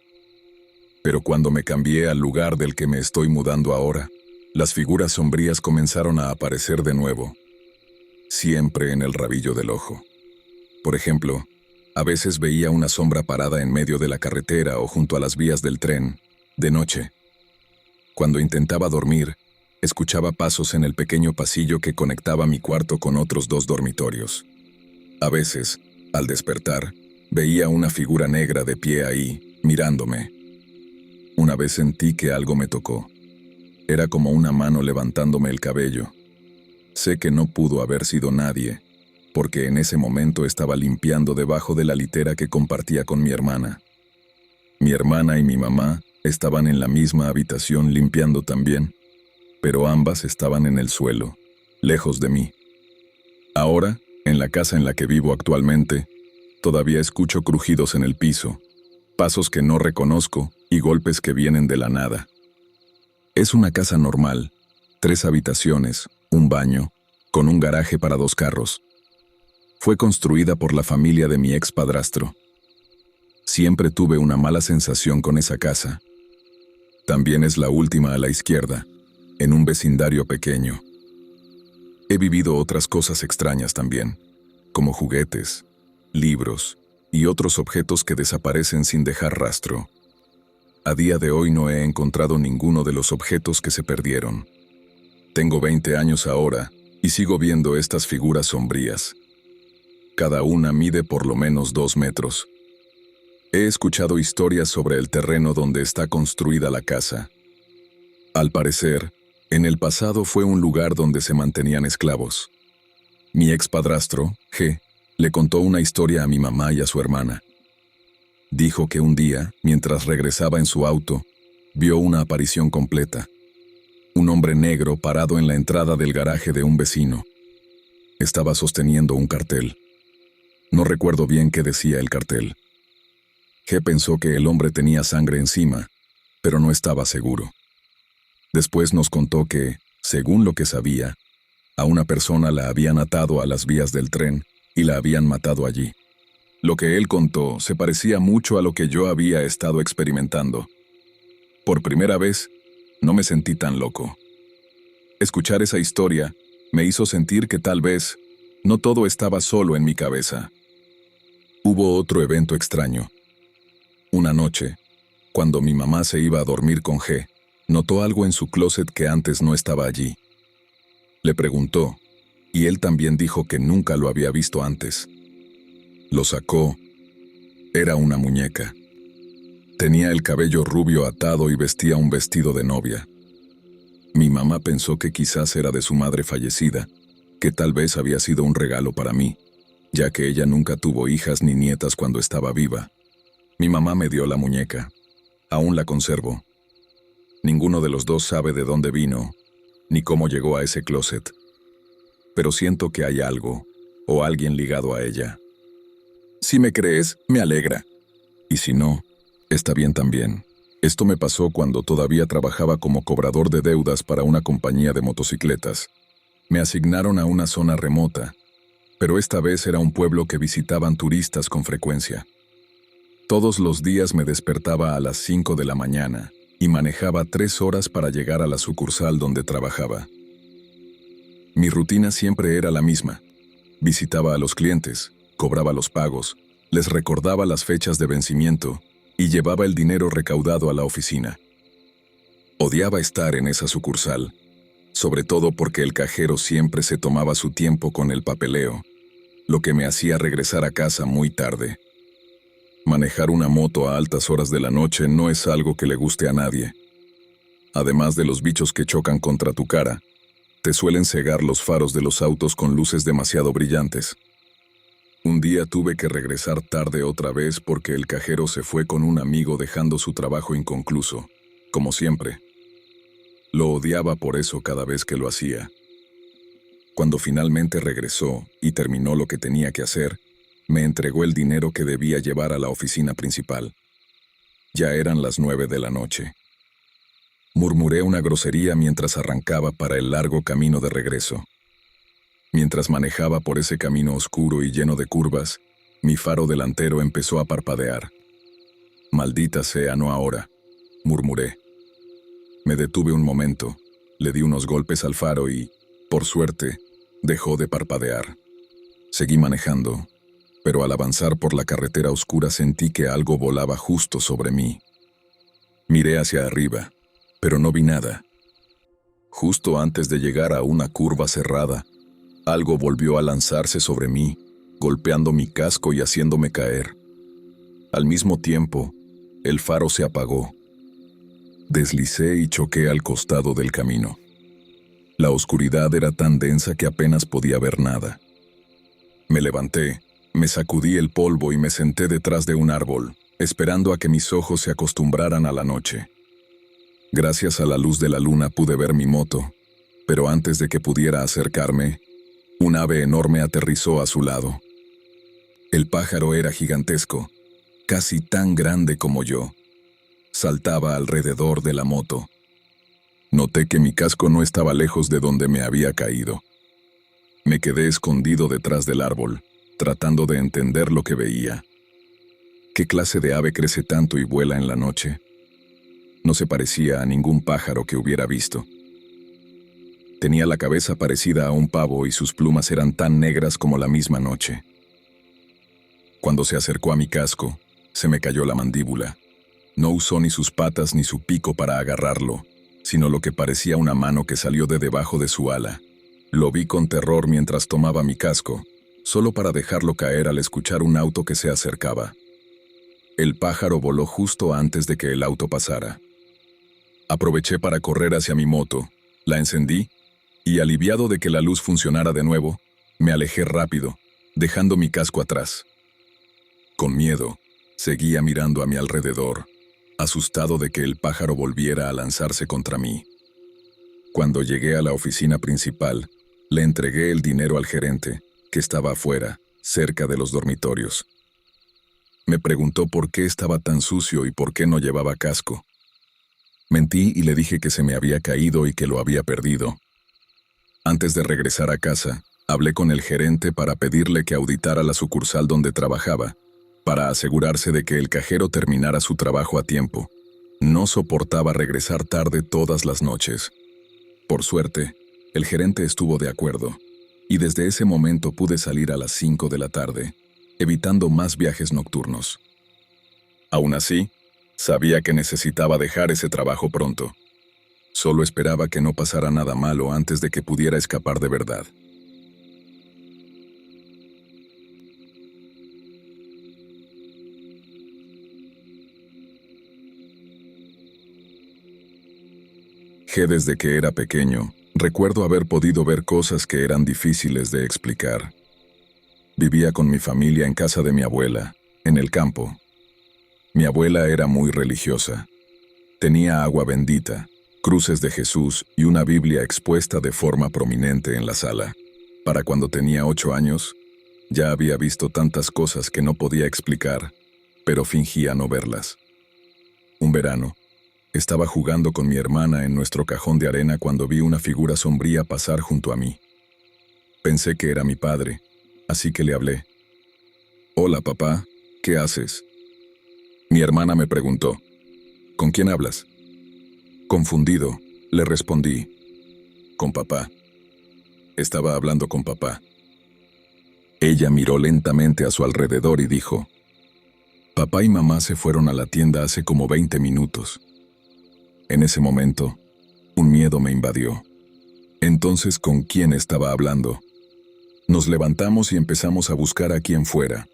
Pero cuando me cambié al lugar del que me estoy mudando ahora, las figuras sombrías comenzaron a aparecer de nuevo, siempre en el rabillo del ojo. Por ejemplo, a veces veía una sombra parada en medio de la carretera o junto a las vías del tren, de noche. Cuando intentaba dormir, escuchaba pasos en el pequeño pasillo que conectaba mi cuarto con otros 2 dormitorios. A veces, al despertar, veía una figura negra de pie ahí, mirándome. Una vez sentí que algo me tocó. Era como una mano levantándome el cabello. Sé que no pudo haber sido nadie, porque en ese momento estaba limpiando debajo de la litera que compartía con mi hermana. Mi hermana y mi mamá estaban en la misma habitación limpiando también, pero ambas estaban en el suelo, lejos de mí. Ahora, en la casa en la que vivo actualmente, todavía escucho crujidos en el piso, pasos que no reconozco y golpes que vienen de la nada. Es una casa normal, 3 habitaciones, un baño, con un garaje para 2 carros. Fue construida por la familia de mi ex padrastro. Siempre tuve una mala sensación con esa casa. También es la última a la izquierda, en un vecindario pequeño. He vivido otras cosas extrañas también, como juguetes, libros y otros objetos que desaparecen sin dejar rastro. A día de hoy no he encontrado ninguno de los objetos que se perdieron. Tengo 20 años ahora y sigo viendo estas figuras sombrías. Cada una mide por lo menos 2 metros. He escuchado historias sobre el terreno donde está construida la casa. Al parecer, en el pasado fue un lugar donde se mantenían esclavos. Mi ex padrastro, G., le contó una historia a mi mamá y a su hermana. Dijo que un día, mientras regresaba en su auto, vio una aparición completa. Un hombre negro parado en la entrada del garaje de un vecino. Estaba sosteniendo un cartel. No recuerdo bien qué decía el cartel. G pensó que el hombre tenía sangre encima, pero no estaba seguro. Después nos contó que, según lo que sabía, a una persona la habían atado a las vías del tren y la habían matado allí. Lo que él contó se parecía mucho a lo que yo había estado experimentando. Por primera vez, no me sentí tan loco. Escuchar esa historia me hizo sentir que tal vez no todo estaba solo en mi cabeza. Hubo otro evento extraño. Una noche, cuando mi mamá se iba a dormir con G, notó algo en su closet que antes no estaba allí. Le preguntó, y él también dijo que nunca lo había visto antes. Lo sacó. Era una muñeca. Tenía el cabello rubio atado y vestía un vestido de novia. Mi mamá pensó que quizás era de su madre fallecida, que tal vez había sido un regalo para mí, ya que ella nunca tuvo hijas ni nietas cuando estaba viva. Mi mamá me dio la muñeca. Aún la conservo. Ninguno de los dos sabe de dónde vino, ni cómo llegó a ese closet. Pero siento que hay algo, o alguien ligado a ella. Si me crees, me alegra. Y si no, está bien también. Esto me pasó cuando todavía trabajaba como cobrador de deudas para una compañía de motocicletas. Me asignaron a una zona remota, pero esta vez era un pueblo que visitaban turistas con frecuencia. Todos los días me despertaba a las 5 de la mañana y manejaba 3 horas para llegar a la sucursal donde trabajaba. Mi rutina siempre era la misma. Visitaba a los clientes, cobraba los pagos, les recordaba las fechas de vencimiento y llevaba el dinero recaudado a la oficina. Odiaba estar en esa sucursal, sobre todo porque el cajero siempre se tomaba su tiempo con el papeleo, lo que me hacía regresar a casa muy tarde. Manejar una moto a altas horas de la noche no es algo que le guste a nadie. Además de los bichos que chocan contra tu cara, te suelen cegar los faros de los autos con luces demasiado brillantes. Un día tuve que regresar tarde otra vez porque el cajero se fue con un amigo dejando su trabajo inconcluso, como siempre. Lo odiaba por eso cada vez que lo hacía. Cuando finalmente regresó y terminó lo que tenía que hacer, me entregó el dinero que debía llevar a la oficina principal. Ya eran las 9 de la noche. Murmuré una grosería mientras arrancaba para el largo camino de regreso. Mientras manejaba por ese camino oscuro y lleno de curvas, Mi faro delantero empezó a parpadear. «Maldita sea, no ahora», murmuré. Me detuve un momento, le di unos golpes al faro y, por suerte, dejó de parpadear. Seguí manejando, pero al avanzar por la carretera oscura sentí que algo volaba justo sobre mí. Miré hacia arriba, pero no vi nada. Justo antes de llegar a una curva cerrada, algo volvió a lanzarse sobre mí, golpeando mi casco y haciéndome caer. Al mismo tiempo, el faro se apagó. Deslicé y choqué al costado del camino. La oscuridad era tan densa que apenas podía ver nada. Me levanté, me sacudí el polvo y me senté detrás de un árbol, esperando a que mis ojos se acostumbraran a la noche. Gracias a la luz de la luna pude ver mi moto, pero antes de que pudiera acercarme, un ave enorme aterrizó a su lado. El pájaro era gigantesco, casi tan grande como yo. Saltaba alrededor de la moto. Noté que mi casco no estaba lejos de donde me había caído. Me quedé escondido detrás del árbol, tratando de entender lo que veía. ¿Qué clase de ave crece tanto y vuela en la noche? No se parecía a ningún pájaro que hubiera visto. Tenía la cabeza parecida a un pavo y sus plumas eran tan negras como la misma noche. Cuando se acercó a mi casco, se me cayó la mandíbula. No usó ni sus patas ni su pico para agarrarlo, sino lo que parecía una mano que salió de debajo de su ala. Lo vi con terror mientras tomaba mi casco, solo para dejarlo caer al escuchar un auto que se acercaba. El pájaro voló justo antes de que el auto pasara. Aproveché para correr hacia mi moto, la encendí, y aliviado de que la luz funcionara de nuevo, me alejé rápido, dejando mi casco atrás. Con miedo, seguía mirando a mi alrededor, asustado de que el pájaro volviera a lanzarse contra mí. Cuando llegué a la oficina principal, le entregué el dinero al gerente, que estaba afuera, cerca de los dormitorios. Me preguntó por qué estaba tan sucio y por qué no llevaba casco. Mentí y le dije que se me había caído y que lo había perdido. Antes de regresar a casa, hablé con el gerente para pedirle que auditara la sucursal donde trabajaba, para asegurarse de que el cajero terminara su trabajo a tiempo. No soportaba regresar tarde todas las noches. Por suerte, el gerente estuvo de acuerdo, y desde ese momento pude salir a las 5 de la tarde, evitando más viajes nocturnos. Aún así, sabía que necesitaba dejar ese trabajo pronto. Solo esperaba que no pasara nada malo antes de que pudiera escapar de verdad. Desde que era pequeño, recuerdo haber podido ver cosas que eran difíciles de explicar. Vivía con mi familia en casa de mi abuela, en el campo. Mi abuela era muy religiosa. Tenía agua bendita, cruces de Jesús y una Biblia expuesta de forma prominente en la sala. Para cuando tenía 8 años, ya había visto tantas cosas que no podía explicar, pero fingía no verlas. Un verano, estaba jugando con mi hermana en nuestro cajón de arena cuando vi una figura sombría pasar junto a mí. Pensé que era mi padre, así que le hablé. «Hola, papá, ¿qué haces?» Mi hermana me preguntó. «¿Con quién hablas?» Confundido, le respondí. «Con papá». Estaba hablando con papá. Ella miró lentamente a su alrededor y dijo: «Papá y mamá se fueron a la tienda hace como 20 minutos». En ese momento, un miedo me invadió. Entonces, ¿con quién estaba hablando? Nos levantamos y empezamos a buscar a quien fuera,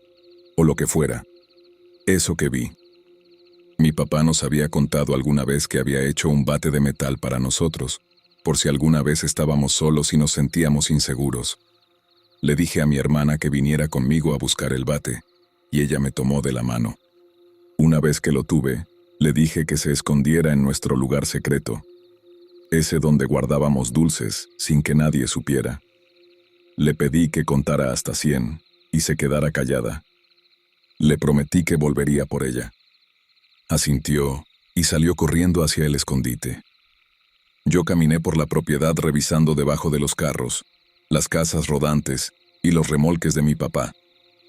o lo que fuera. Eso que vi. Mi papá nos había contado alguna vez que había hecho un bate de metal para nosotros, por si alguna vez estábamos solos y nos sentíamos inseguros. Le dije a mi hermana que viniera conmigo a buscar el bate, y ella me tomó de la mano. Una vez que lo tuve, le dije que se escondiera en nuestro lugar secreto, ese donde guardábamos dulces sin que nadie supiera. Le pedí que contara hasta 100 y se quedara callada. Le prometí que volvería por ella. Asintió y salió corriendo hacia el escondite. Yo caminé por la propiedad revisando debajo de los carros, las casas rodantes y los remolques de mi papá.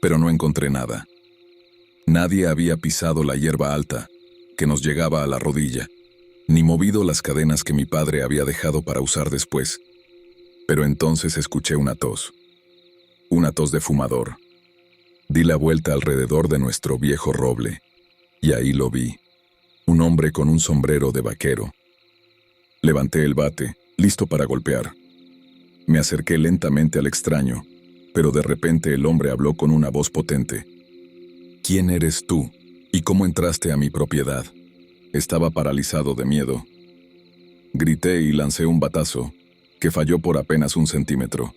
pero no encontré nada. Nadie había pisado la hierba alta, que nos llegaba a la rodilla, ni movido las cadenas que mi padre había dejado para usar después. Pero entonces escuché una tos de fumador. Di la vuelta alrededor de nuestro viejo roble, y ahí lo vi, un hombre con un sombrero de vaquero. Levanté el bate, listo para golpear. Me acerqué lentamente al extraño, pero de repente el hombre habló con una voz potente. ¿Quién eres tú? ¿Y cómo entraste a mi propiedad? Estaba paralizado de miedo. Grité y lancé un batazo, que falló por apenas 1 centímetro.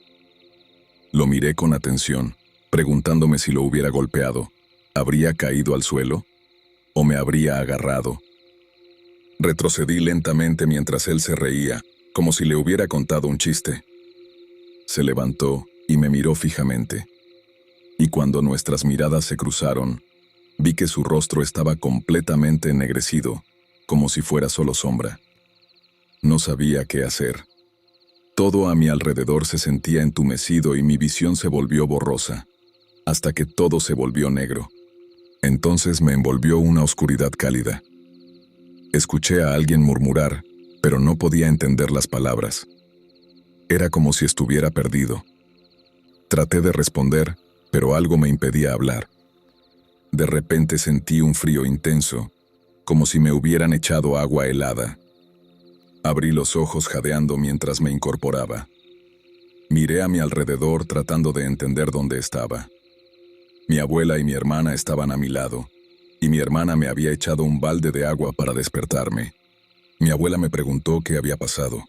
Lo miré con atención, preguntándome si lo hubiera golpeado. ¿Habría caído al suelo? ¿O me habría agarrado? Retrocedí lentamente mientras él se reía, como si le hubiera contado un chiste. Se levantó y me miró fijamente. Y cuando nuestras miradas se cruzaron, vi que su rostro estaba completamente ennegrecido, como si fuera solo sombra. No sabía qué hacer. Todo a mi alrededor se sentía entumecido y mi visión se volvió borrosa, hasta que todo se volvió negro. Entonces me envolvió una oscuridad cálida. Escuché a alguien murmurar, pero no podía entender las palabras. Era como si estuviera perdido. Traté de responder, pero algo me impedía hablar. De repente sentí un frío intenso, como si me hubieran echado agua helada. Abrí los ojos jadeando mientras me incorporaba. Miré a mi alrededor tratando de entender dónde estaba. Mi abuela y mi hermana estaban a mi lado, y mi hermana me había echado un balde de agua para despertarme. Mi abuela me preguntó qué había pasado,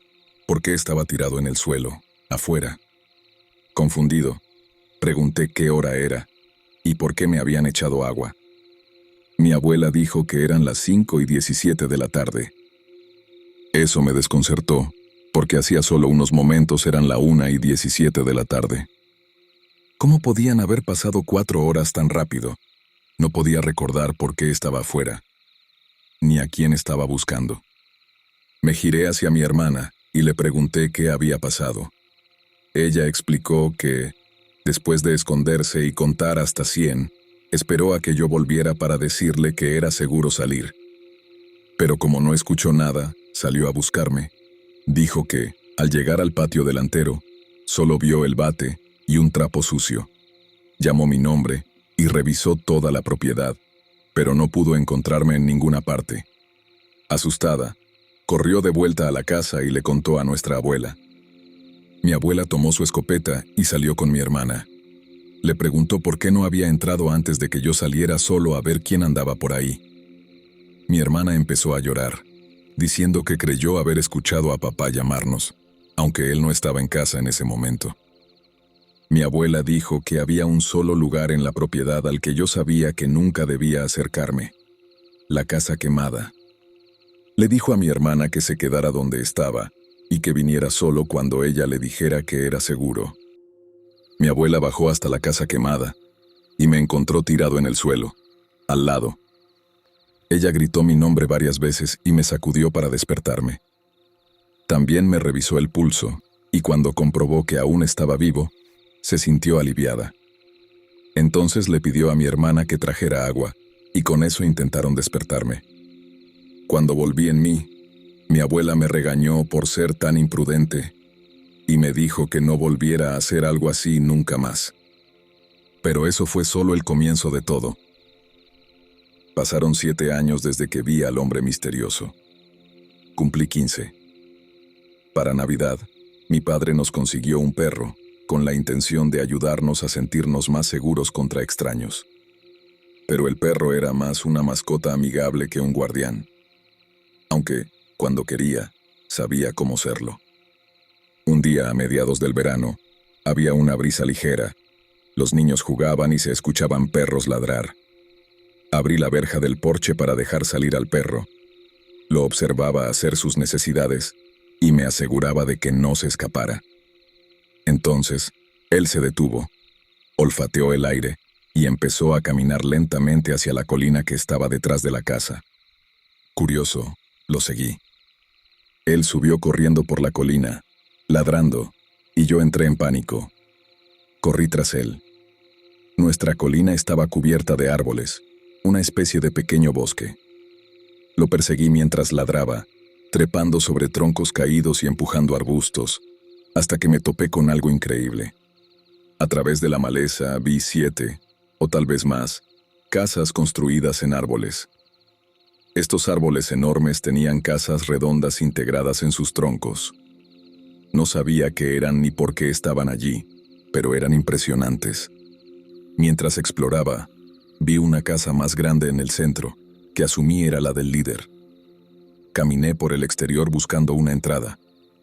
por qué estaba tirado en el suelo, afuera. Confundido, pregunté qué hora era y por qué me habían echado agua. Mi abuela dijo que eran las 5:17 de la tarde. Eso me desconcertó, porque hacía solo unos momentos eran la 1:17 de la tarde. ¿Cómo podían haber pasado 4 horas tan rápido? No podía recordar por qué estaba afuera, ni a quién estaba buscando. Me giré hacia mi hermana y le pregunté qué había pasado. Ella explicó que, después de esconderse y contar hasta 100, esperó a que yo volviera para decirle que era seguro salir. Pero como no escuchó nada, salió a buscarme. Dijo que, al llegar al patio delantero, solo vio el bate y un trapo sucio. Llamó mi nombre y revisó toda la propiedad, pero no pudo encontrarme en ninguna parte. Asustada, corrió de vuelta a la casa y le contó a nuestra abuela. Mi abuela tomó su escopeta y salió con mi hermana. Le preguntó por qué no había entrado antes de que yo saliera solo a ver quién andaba por ahí. Mi hermana empezó a llorar, diciendo que creyó haber escuchado a papá llamarnos, aunque él no estaba en casa en ese momento. Mi abuela dijo que había un solo lugar en la propiedad al que yo sabía que nunca debía acercarme: la casa quemada. Le dijo a mi hermana que se quedara donde estaba y que viniera solo cuando ella le dijera que era seguro. Mi abuela bajó hasta la casa quemada y me encontró tirado en el suelo, al lado. Ella gritó mi nombre varias veces y me sacudió para despertarme. También me revisó el pulso y cuando comprobó que aún estaba vivo, se sintió aliviada. Entonces le pidió a mi hermana que trajera agua y con eso intentaron despertarme. Cuando volví en mí, mi abuela me regañó por ser tan imprudente y me dijo que no volviera a hacer algo así nunca más. Pero eso fue solo el comienzo de todo. Pasaron 7 años desde que vi al hombre misterioso. Cumplí 15. Para Navidad, mi padre nos consiguió un perro, con la intención de ayudarnos a sentirnos más seguros contra extraños. Pero el perro era más una mascota amigable que un guardián. Aunque, cuando quería, sabía cómo serlo. Un día a mediados del verano, había una brisa ligera. Los niños jugaban y se escuchaban perros ladrar. Abrí la verja del porche para dejar salir al perro. Lo observaba hacer sus necesidades y me aseguraba de que no se escapara. Entonces, él se detuvo, olfateó el aire y empezó a caminar lentamente hacia la colina que estaba detrás de la casa. Curioso, lo seguí. Él subió corriendo por la colina, ladrando, y yo entré en pánico. Corrí tras él. Nuestra colina estaba cubierta de árboles, una especie de pequeño bosque. Lo perseguí mientras ladraba, trepando sobre troncos caídos y empujando arbustos, hasta que me topé con algo increíble. A través de la maleza vi 7, o tal vez más, casas construidas en árboles. Estos árboles enormes tenían casas redondas integradas en sus troncos. No sabía qué eran ni por qué estaban allí, pero eran impresionantes. Mientras exploraba, vi una casa más grande en el centro, que asumí era la del líder. Caminé por el exterior buscando una entrada,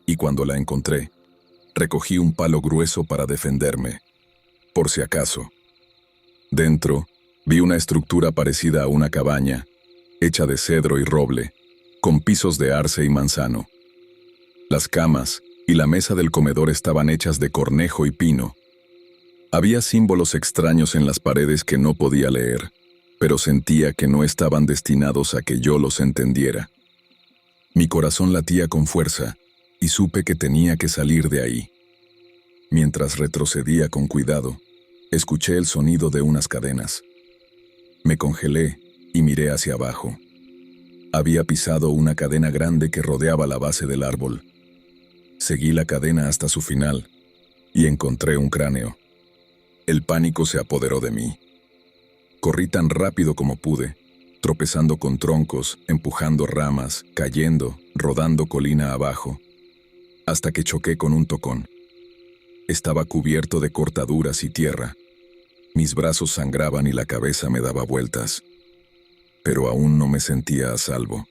y cuando la encontré, recogí un palo grueso para defenderme, por si acaso. Dentro, vi una estructura parecida a una cabaña, hecha de cedro y roble, con pisos de arce y manzano. Las camas y la mesa del comedor estaban hechas de cornejo y pino. Había símbolos extraños en las paredes que no podía leer, pero sentía que no estaban destinados a que yo los entendiera. Mi corazón latía con fuerza, y supe que tenía que salir de ahí. Mientras retrocedía con cuidado, escuché el sonido de unas cadenas. Me congelé y miré hacia abajo. Había pisado una cadena grande que rodeaba la base del árbol. Seguí la cadena hasta su final, y encontré un cráneo. El pánico se apoderó de mí. Corrí tan rápido como pude, tropezando con troncos, empujando ramas, cayendo, rodando colina abajo, hasta que choqué con un tocón. Estaba cubierto de cortaduras y tierra. Mis brazos sangraban y la cabeza me daba vueltas. Pero aún no me sentía a salvo.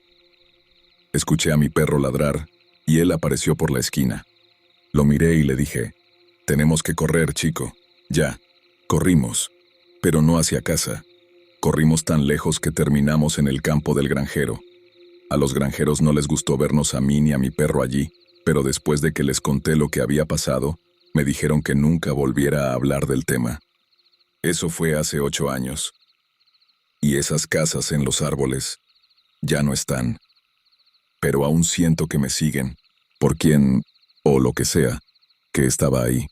Escuché a mi perro ladrar, y él apareció por la esquina. Lo miré y le dije, «Tenemos que correr, chico. Ya». Corrimos, pero no hacia casa. Corrimos tan lejos que terminamos en el campo del granjero. A los granjeros no les gustó vernos a mí ni a mi perro allí, pero después de que les conté lo que había pasado, me dijeron que nunca volviera a hablar del tema. Eso fue hace 8 años. Y esas casas en los árboles ya no están. Pero aún siento que me siguen, por quien, o lo que sea, que estaba ahí.